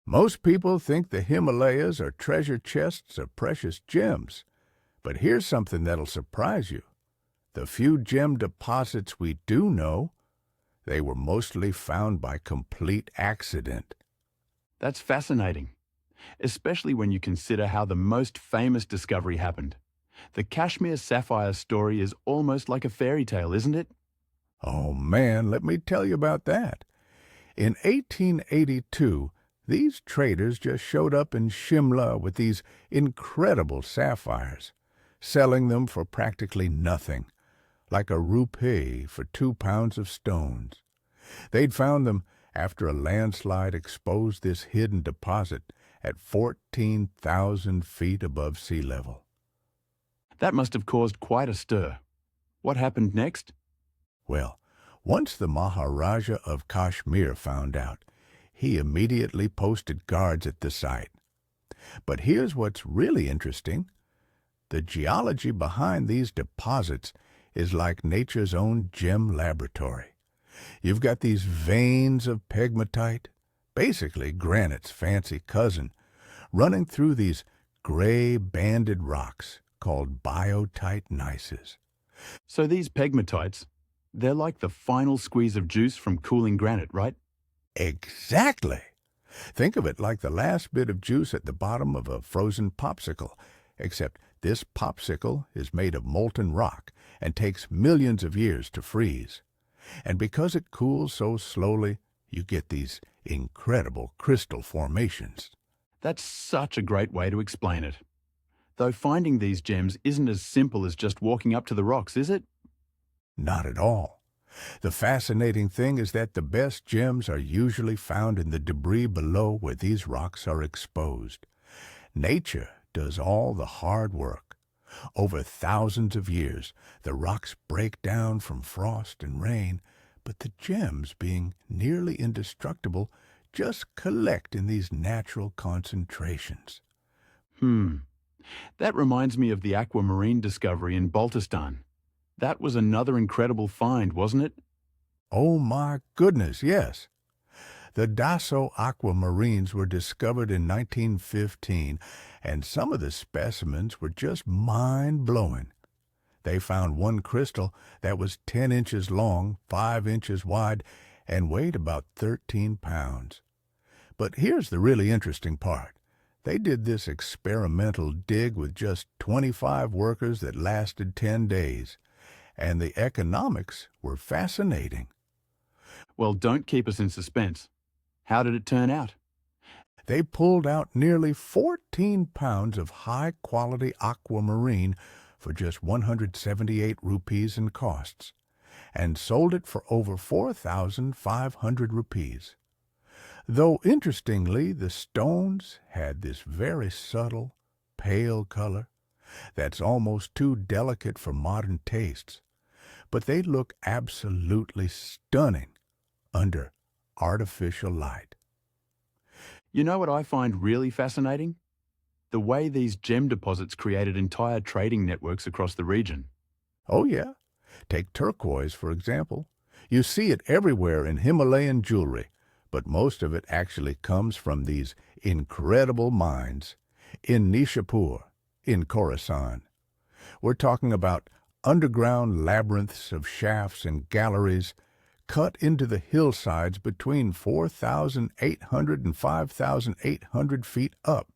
Most people think the Himalayas are treasure chests of precious gems, but here's something that'll surprise you. The few gem deposits we do know, they were mostly found by complete accident. That's fascinating, especially when you consider how the most famous discovery happened. The Kashmir sapphire story is almost like a fairy tale, isn't it? Oh man, let me tell you about that. In 1882, these traders just showed up in Shimla with these incredible sapphires, selling them for practically nothing, like a rupee for 2 pounds of stones. They'd found them after a landslide exposed this hidden deposit at 14,000 feet above sea level. That must have caused quite a stir. What happened next? Well, once the Maharaja of Kashmir found out, he immediately posted guards at the site. But here's what's really interesting. The geology behind these deposits is like nature's own gem laboratory. You've got these veins of pegmatite, basically granite's fancy cousin, running through these gray banded rocks called biotite gneisses. So these pegmatites, they're like the final squeeze of juice from cooling granite, right? Exactly. Think of it like the last bit of juice at the bottom of a frozen popsicle, except this popsicle is made of molten rock and takes millions of years to freeze. And because it cools so slowly, you get these incredible crystal formations. That's such a great way to explain it. Though finding these gems isn't as simple as just walking up to the rocks, is it? Not at all. The fascinating thing is that the best gems are usually found in the debris below where these rocks are exposed. Nature does all the hard work. Over thousands of years, the rocks break down from frost and rain, but the gems, being nearly indestructible, just collect in these natural concentrations. That reminds me of the Aquamarine discovery in Baltistan. That was another incredible find, wasn't it? Oh my goodness, yes. The Dasso aquamarines were discovered in 1915, and some of the specimens were just mind-blowing. They found one crystal that was 10 inches long, 5 inches wide, and weighed about 13 pounds. But here's the really interesting part. They did this experimental dig with just 25 workers that lasted 10 days, and the economics were fascinating. Well, don't keep us in suspense. How did it turn out? They pulled out nearly 14 pounds of high-quality aquamarine for just 178 rupees in costs, and sold it for over 4,500 rupees. Though interestingly, the stones had this very subtle, pale color that's almost too delicate for modern tastes, but they look absolutely stunning under artificial light. You know what I find really fascinating? The way these gem deposits created entire trading networks across the region. Oh yeah, take turquoise for example. You see it everywhere in Himalayan jewelry, but most of it actually comes from these incredible mines in Nishapur, in Khorasan. We're talking about underground labyrinths of shafts and galleries cut into the hillsides between 4,800 and 5,800 feet up,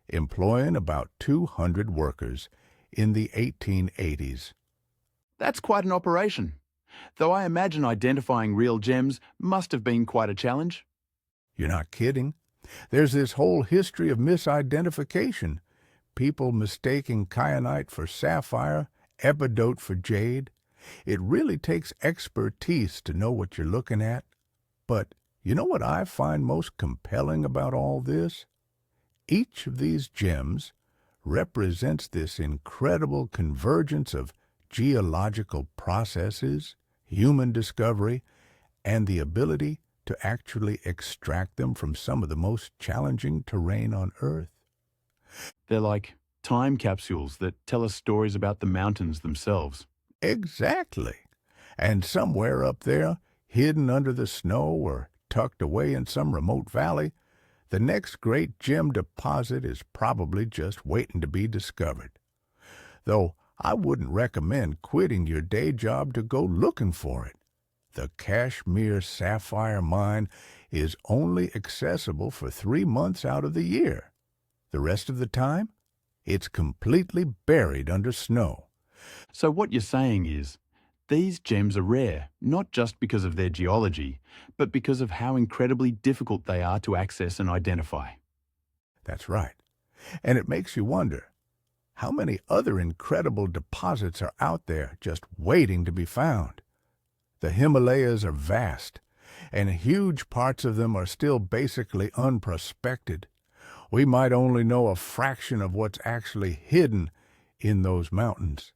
employing about 200 workers in the 1880s. That's quite an operation. Though I imagine identifying real gems must have been quite a challenge. You're not kidding. There's this whole history of misidentification. People mistaking kyanite for sapphire, epidote for jade. It really takes expertise to know what you're looking at. But you know what I find most compelling about all this? Each of these gems represents this incredible convergence of geological processes, human discovery, and the ability to actually extract them from some of the most challenging terrain on Earth. They're like time capsules that tell us stories about the mountains themselves. Exactly. And somewhere up there, hidden under the snow or tucked away in some remote valley, The next great gem deposit is probably just waiting to be discovered. Though I wouldn't recommend quitting your day job to go looking for it. The Kashmir sapphire mine is only accessible for 3 months out of the year. The rest of the time, it's completely buried under snow. So what you're saying is, these gems are rare, not just because of their geology, but because of how incredibly difficult they are to access and identify. That's right. And it makes you wonder, how many other incredible deposits are out there just waiting to be found? The Himalayas are vast, and huge parts of them are still basically unprospected. We might only know a fraction of what's actually hidden in those mountains.